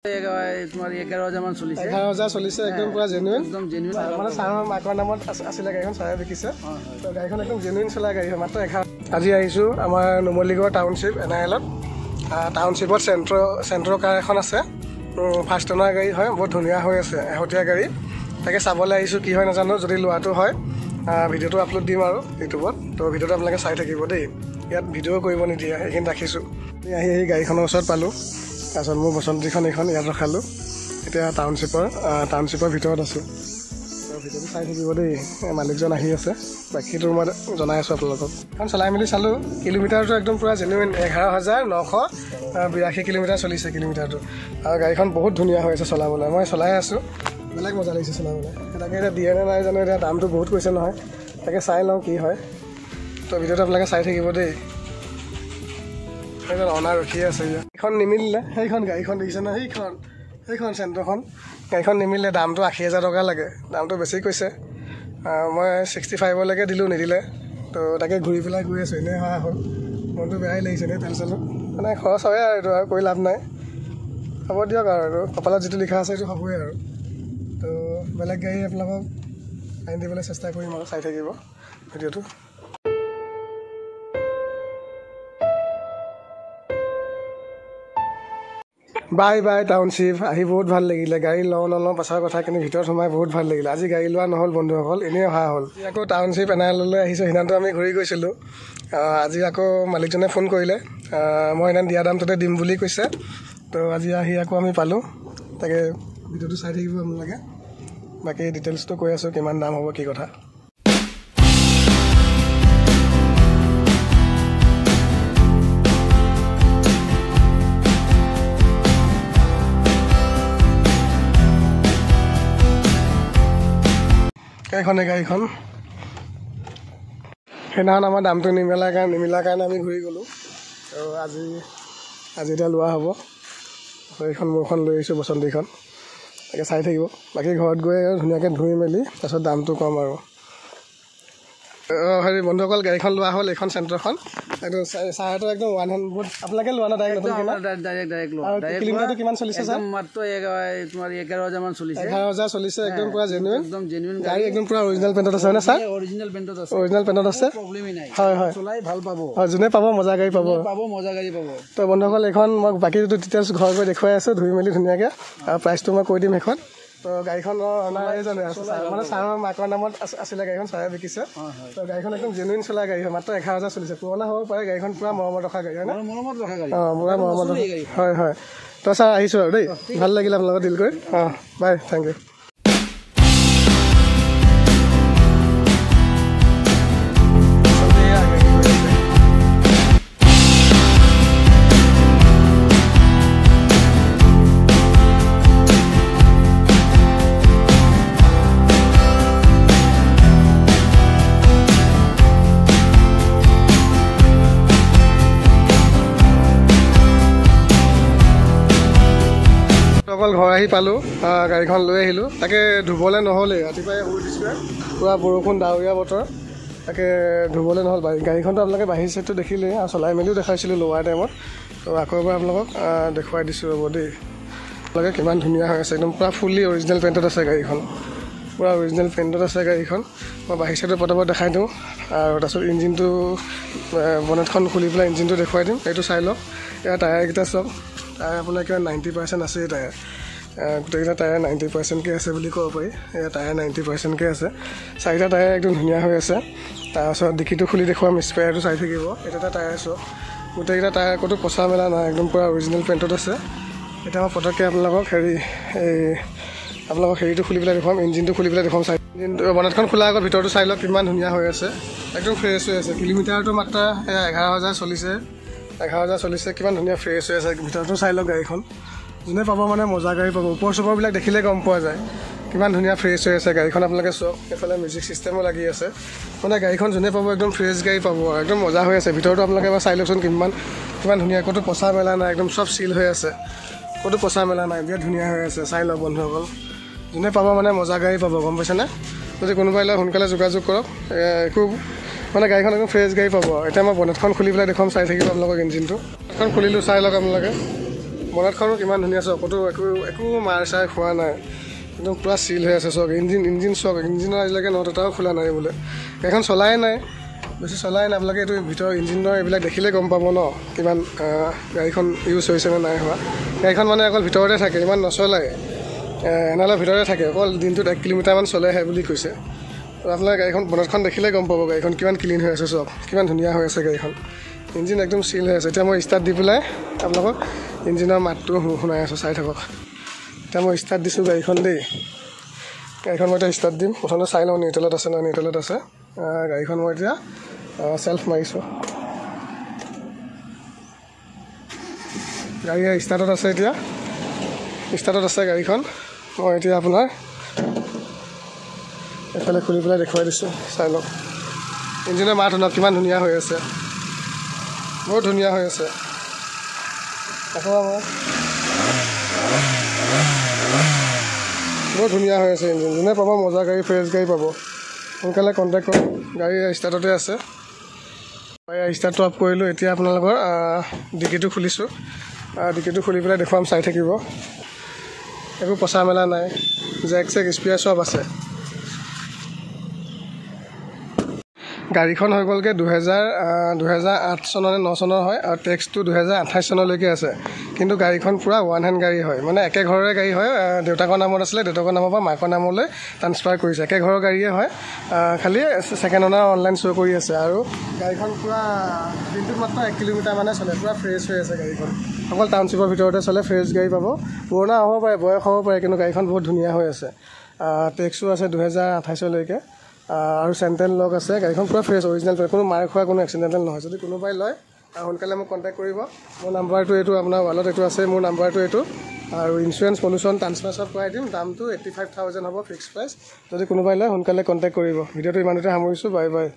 তোমাৰ 11,000 মান চলিছে 11,000 চলিছে একদম পুৰা জেনুইন মানে ছাৰৰ মাকৰ নামত আছিলে গাড়ীখন ছাৰে বিকিছে তো গাড়ীখন একদম জেনুইন চলা গাড়ী হয় মাত্ৰ 11 আজি আহিছোঁ আমাৰ নুমলীগড় টাউনশ্বিপ NIL-ত টাউনশ্বিপত চেণ্ট্ৰ কাৰ এখন আছে ফাৰ্ষ্ট অনাৰ গাড়ী হয় বহুত ধুনীয়া হৈ আছে এহতীয়া গাড়ী তাকে চাবলৈ আহিছোঁ কি হয় নাজানো যদি লোৱাটো হয় ভিডিঅ'টো আপলোড দিম আৰু ইউটিউবত তো ভিডিঅ'টো আপোনালোকে চাই থাকিব দেই ইয়াত ভিডিঅ' কৰিব নিদিয়ে সেইখিনি ৰাখিছোঁ আহি গাড়ীখনৰ ওচৰত পালোঁ তাৰপিছত মোৰ বসন্তীখন এইখন ইয়াত ৰখালোঁ এতিয়া টাউনশ্বিপৰ ভিতৰত আছোঁ ভিডিঅ'টো চাই থাকিব দেই মালিকজন আহি আছে বাকীটো মই জনাই আছোঁ আপোনালোকক এখন চলাই মেলি চালোঁ কিলোমিটাৰটো একদম পূৰা জেনুইন 11,982 কিলোমিটাৰ চলিছে কিলোমিটাৰটো আৰু গাড়ীখন বহুত ধুনীয়া হৈ আছে চলাবলৈ মই চলাই আছোঁ বেলেগ মজা লাগিছে চলাবলৈ তাকে এতিয়া দিয়ে নে নাই জানো এতিয়া দামটো বহুত কৈছে নহয় তাকে চাই লওঁ কি হয় তো ভিডিঅ'টো আপোনালোকে চাই থাকিব দেই সেইখন অনাৰ ৰখি আছে এইখন নিমিলিলে সেইখন গাড়ীখন দেখিছে ন সেইখন চেণ্ট্ৰখন গাড়ীখন নিমিলিলে দামটো 80,000 টকা লাগে দামটো বেছি কৈছে মই 65লৈকে দিলোঁ নিদিলে তো তাকে ঘূৰি পেলাই গৈ আছোঁ এনেই হোৱা হ'ল মনটো বেয়াই লাগিছে এনেই তেল চেলো মানে খৰচ হয় আৰু এইটো আৰু কৰি লাভ নাই হ'ব দিয়ক আৰু কপালত যিটো লিখা আছে সেইটো হ'বই আৰু তো বেলেগ গাড়ী আপোনালোকক আনি দিবলৈ চেষ্টা কৰিম আৰু চাই থাকিব ভিডিঅ'টো বাই টাউনশ্বিপ আহি বহুত ভাল লাগিলে গাড়ী নলওঁ পাছৰ কথা কিন্তু ভিতৰত সোমাই বহুত ভাল লাগিলে আজি গাড়ী লোৱা নহ'ল বন্ধুসকল এনেই অহা হ'ল আকৌ টাউনশ্বিপ NIL-লৈ আহিছোঁ সিদিনাটো আমি ঘূৰি গৈছিলোঁ আজি আকৌ মালিকজনে ফোন কৰিলে মই সেইদিনা দিয়া দামটোতে দিম বুলি কৈছে তো আজি আহি আকৌ আমি পালোঁ তাকে ভিডিঅ'টো চাই থাকিব আপোনালোকে বাকী ডিটেইলছটো কৈ আছোঁ কিমান দাম হ'ব কি কথা এইখনে গাড়ীখন সেইদিনাখন আমাৰ দামটো নিমিলাৰ কাৰণে আমি ঘূৰি গ'লোঁ আৰু আজি এতিয়া লোৱা হ'ব এইখন মোৰখন লৈ আহিছোঁ বসন্তীখন তাকে চাই থাকিব বাকী ঘৰত গৈ ধুনীয়াকৈ ধুই মেলি তাৰপিছত দামটো কম আৰু হেৰি বন্ধুসকল গাড়ীখন লোৱা হ'ল এইখন চেণ্ট্ৰখন এইটো ছাৰহঁতৰ একদম 100 আপোনালোকে লোৱা না ডাইৰেক্ট কিলোমিটাৰটো কিমান চলিছে ছাৰ মাত্ৰ তোমাৰ 11,000 মান চলিছে 11,000 চলিছে একদম পুৰা জেনুইন গাড়ী একদম পুৰা অৰিজিনেল পেণ্টত আছে হয়নে ছাৰ অৰিজিনেল পেণ্টত আছে প্ৰব্লেমেই নাই হয় চলাই ভাল পাব হয় যোনে পাব মজা গাড়ী পাব তো বন্ধুসকল এইখন মই বাকী যিটো ডিটেইলছ ঘৰ গৈ দেখুৱাই আছোঁ ধুই মেলি ধুনীয়াকৈ আৰু প্ৰাইচটো মই কৈ দিম সেইখন তো গাড়ীখনৰ অনাৰ এইজনে আছে মানে ছাৰৰ মাকৰ নামত আছিলে গাড়ীখন ছাৰে বিকিছে তো গাড়ীখন একদম জেনুইন চলা গাড়ী হয় মাত্ৰ 11,000 চলিছে পুৰণা হ'ব পাৰে গাড়ীখন পূৰা মৰমত ৰখা গাড়ী হয় নে পুৰা মৰমত হয় তো ছাৰ আহিছোঁ আৰু দেই ভাল লাগিলে আপোনালোকৰ ডিল কৰি বাই থেংক ইউ অকল ঘৰ আহি পালোঁ গাড়ীখন লৈ আহিলোঁ তাকে ধুবলৈ নহ'লে ৰাতিপুৱাই শুই দিছোঁ পূৰা বৰষুণ ডাৱৰীয়া বতৰ তাকে ধুবলৈ নহ'ল গাড়ীখনটো আপোনালোকে বাহিৰটো দেখিলেই আৰু চলাই মেলিও দেখাইছিলোঁ লোৱাৰ টাইমত তো আকৌ এবাৰ আপোনালোকক দেখুৱাই দিছোঁ ৰ'ব দেই আপোনালোকে কিমান ধুনীয়া হৈ আছে একদম পূৰা ফুল্লি অৰিজিনেল পেণ্টত আছে গাড়ীখন পূৰা অৰিজিনেল পেণ্টত আছে গাড়ীখন মই বাহিৰ চাইডত পটাপট দেখাই দিওঁ আৰু তাৰপিছত ইঞ্জিনটো বনেটখন খুলি পেলাই ইঞ্জিনটো দেখুৱাই দিম এইটো চাই লওক এয়া টায়াৰকেইটা চাওক টায়াৰ আপোনাৰ কিমান 90% আছে টায়াৰ গোটেইকেইটা টায়াৰ 90%কৈ আছে বুলি ক'ব পাৰি এয়া টায়াৰ 90%কৈ আছে চাৰিটা টায়াৰ একদম ধুনীয়া হৈ আছে তাৰপিছত ডিকিটো খুলি দেখুৱাম স্পেয়াৰটো চাই থাকিব এইটো এটা টায়াৰ চাওক গোটেইকেইটা টায়াৰ ক'তো পচা মেলা নাই একদম পূৰা অৰিজিনেল পেণ্টত আছে এতিয়া মই পটককৈ আপোনালোকক হেৰিটো খুলি পেলাই দেখুৱাম ইঞ্জিনটো খুলি পেলাই দেখুৱাম চাই ইঞ্জিনটো বনেটখন খোলাৰ আগত ভিতৰটো চাই লওক কিমান ধুনীয়া হৈ আছে একদম ফ্ৰেছ হৈ আছে কিলোমিটাৰটো মাত্ৰ 11,000 চলিছে 11,000 চলিছে কিমান ধুনীয়া ফ্ৰেছ হৈ আছে ভিতৰটো চাই লওক গাড়ীখন যোনে পাব মানে মজা গাড়ী পাব ওপৰ চোপৰবিলাক দেখিলে গম পোৱা যায় কিমান ধুনীয়া ফ্ৰেছ হৈ আছে গাড়ীখন আপোনালোকে চাওক এইফালে মিউজিক চিষ্টেমো লাগি আছে মানে গাড়ীখন যোনে পাব একদম ফ্ৰেছ গাড়ী পাব একদম মজা হৈ আছে ভিতৰটো আপোনালোকে এবাৰ চাই লওকচোন কিমান ধুনীয়া ক'তো পচা মেলা নাই একদম চব চিল হৈ আছে ক'তো পচা মেলা নাই বিৰাট ধুনীয়া হৈ আছে চাই লওক বন্ধুসকল যোনে পাব মানে মজা গাড়ী পাব গম পাইছেনে যদি কোনোবাই লয় সোনকালে যোগাযোগ কৰক একো মানে গাড়ীখন একদম ফ্ৰেছ গাড়ী পাব এতিয়া মই বনেটখন খুলি পেলাই দেখুৱাম চাই থাকিব আপোনালোকক ইঞ্জিনটো এখন খুলিলোঁ চাই লওক আপোনালোকে বনেটখনো কিমান ধুনীয়া চাওক, ক'তো একো মাৰ চাৰ খোৱা নাই, একদম পূৰা চিল হৈ আছে চাওক। ইঞ্জিন চাওক, ইঞ্জিনৰ আজিলৈকে নট এটাও খোলা নাই বোলে। গাড়ীখন চলাই নাই, বেছি চলাই নাই। আপোনালোকে এইটো ভিতৰৰ ইঞ্জিনৰ এইবিলাক দেখিলে গম পাব ন কিমান গাড়ীখন ইউজ হৈছে নে নাই হোৱা। গাড়ীখন মানে অকল ভিতৰতে থাকে, ইমান নচলায়, এনালৰ ভিতৰতে থাকে, অকল দিনটোত 1 কিলোমিটাৰমান চলেহে বুলি কৈছে। আপোনালোকে গাড়ীখন বনেটখন দেখিলে গম পাব গাড়ীখন কিমান ক্লিন হৈ আছে চাওক, কিমান ধুনীয়া হৈ আছে গাড়ীখন। ইঞ্জিন একদম চিল হৈ আছে। এতিয়া মই ষ্টাৰ্ট দি পেলাই আপোনালোকক ইঞ্জিনৰ মাতটো শুনাই আছোঁ, চাই থাকক। এতিয়া মই ষ্টাৰ্ট দিছোঁ গাড়ীখন দেই। গাড়ীখন মই এতিয়া ষ্টাৰ্ট দিম। প্ৰথমতে চাই লওঁ নিউট্ৰেলত আছে নহয়, নিউট্ৰেলত আছে। গাড়ীখন মই এতিয়া চেল্ফ মাৰিছোঁ। গাড়ী ষ্টাৰ্টত আছে, এতিয়া ষ্টাৰ্টত আছে গাড়ীখন। মই এতিয়া আপোনাৰ এইফালে খুলি পেলাই দেখুৱাই দিছোঁ, চাই লওক। ইঞ্জিনৰ মাত শুনক, কিমান ধুনীয়া হৈ আছে, বহুত ধুনীয়া হৈ আছে। আকৌ বহুত ধুনীয়া হৈ আছে ইঞ্জিন। যোনে পাব মজা গাড়ী, ফ্ৰেছ গাড়ী পাব। সোনকালে কণ্টেক্ট কৰক। গাড়ী ষ্টাৰ্টতে আছে। ষ্টাৰ্টটো অফ কৰিলোঁ। এতিয়া আপোনালোকৰ ডিকিটো খুলিছোঁ। ডিকিটো খুলি পেলাই দেখুৱাম, চাই থাকিব। একো পচা মেলা নাই, জেক চেক স্পেয়াৰ চব আছে। গাড়ীখন হৈ গ'লগৈ 2008 চনৰ নে 9 চনৰ হয়, আৰু টেক্সটো 2028 চনলৈকে আছে। কিন্তু গাড়ীখন পূৰা ওৱান হেণ্ড গাড়ী হয়, মানে একে ঘৰৰে গাড়ী হয়। দেউতাকৰ নামত আছিলে, দেউতাকৰ নামৰ পৰা মাকৰ নামলৈ ট্ৰান্সফাৰ কৰিছে। একে ঘৰৰ গাড়ীয়ে হয়, খালি ছেকেণ্ড অনাৰ অনলাইন শ্ব' কৰি আছে। আৰু গাড়ীখন পূৰা দিনটোত মাত্ৰ 1 কিলোমিটাৰ মানে চলে, পূৰা ফ্ৰেছ হৈ আছে গাড়ীখন। অকল টাউনশ্বিপৰ ভিতৰতে চলে, ফ্ৰেছ গাড়ী পাব। পুৰণা হ'ব পাৰে, বয়স হ'ব পাৰে, কিন্তু গাড়ীখন বহুত ধুনীয়া হৈ আছে। টেক্সো আছে 2028লৈকে, আৰু চেণ্ট্ৰেল লক আছে। গাড়ীখন পূৰা ফ্ৰেছ, অৰিজিনেল, কোনো মাৰ খোৱা, কোনো এক্সিডেণ্টেল নহয়। যদি কোনোবাই লয় সোনকালে মোক কণ্টেক্ট কৰিব। মোৰ নাম্বাৰটো এইটো, আপোনাৰ ৱালত এইটো আছে, মোৰ নাম্বাৰটো এইটো। আৰু ইঞ্চুৰেঞ্চ, পলিউশ্যন, ট্ৰান্সফাৰ চব কৰাই দিম। দামটো 85,000 হ'ব, ফিক্স প্ৰাইচ। যদি কোনোবাই লয় সোনকালে কণ্টেক্ট কৰিব। ভিডিঅ'টো ইমানতে সামৰিছোঁ। Bye bye.